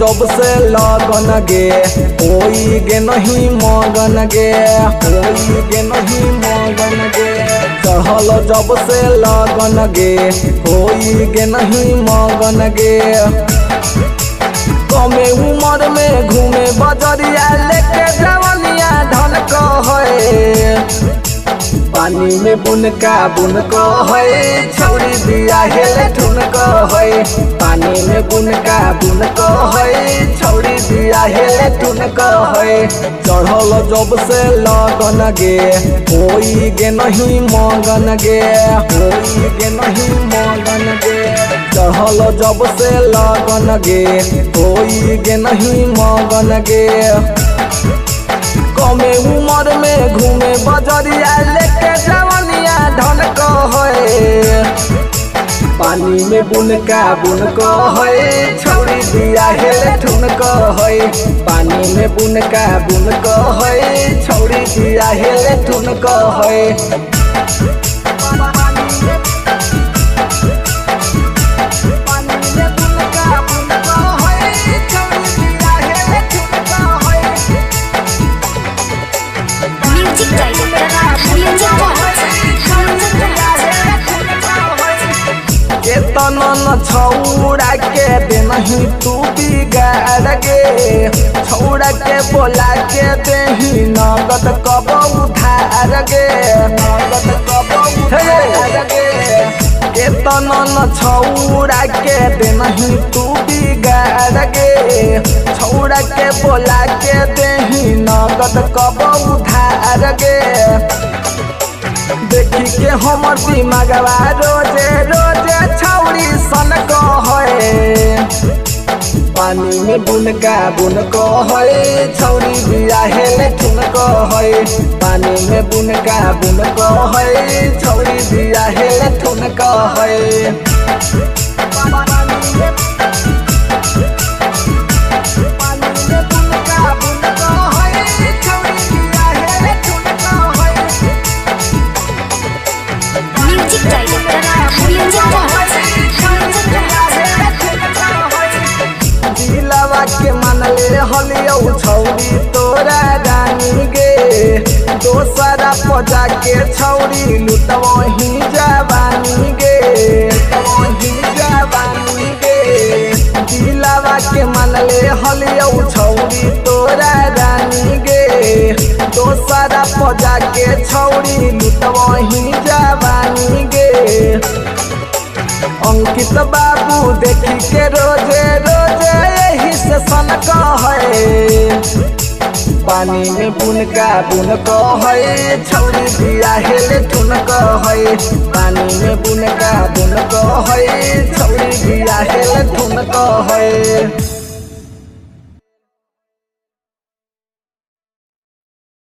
जब से लगन गे होई गे नहीं मगन गे, होई गे नहीं मगन गे। चढ़ल जब से लगन गे होई गे नहीं मगन गे। कमे उम्र में घूमे बजरिया लेके जवनिया धन है। पानी में बुनका बुनको है छौरी दिया हेले ठुनको है। पानी में बुनका बुनको है छौरी दिया हेले ठुनको है। चढ़ल जब से लगन गे होई गे नहीं मगन गे, होई गे नहीं मगन गे। चढ़ल जब से लगन गे होई गे नहीं मगन गे। कमे उम्र में घूमे बजरिया लेके जवनिया धन है। पानी में बुनका बुनको है छौरी दिया हेले ठुनको है। पानी में बुनका बुनको है छौरी दिया हेले ठुनको है। न छौड़ा के दे नहीं तू बिगाड़ गे। छौड़ा के बोला के देही नगद कब उधार गे, नगद कब उधार गे। केतन न छौड़ा के दे नहीं तू बिगाड़ गे। छौड़ा के बोला के देही नगद कब उधार गे। देखी के हमर दिमागवा रोजे रोजे छौरी सन है। पानी में बुनका बुनको है छौरी दिया हेले ठुनको है। पानी में बुनका बुनको है छौरी दिया हेले ठुनको है। के मनले हलियौ छौरी तोरा रानी गे। दोसरा पजा के छौरी लुटवही जवानी गे, लुटवही जवानी गे। दिलवा के मनले हलियौ छौरी तोरा रानी गे। दोसरा पजा के छौरी लुटवही जवानी गे। अंकित बाबू देखी के रोजे रोजे यही से सनक है। पानी में बुनका बुनको है छौरी दिया हेले ठुनको है। पानी में बुनका बुनको है छौरी दिया हेले ठुनको है।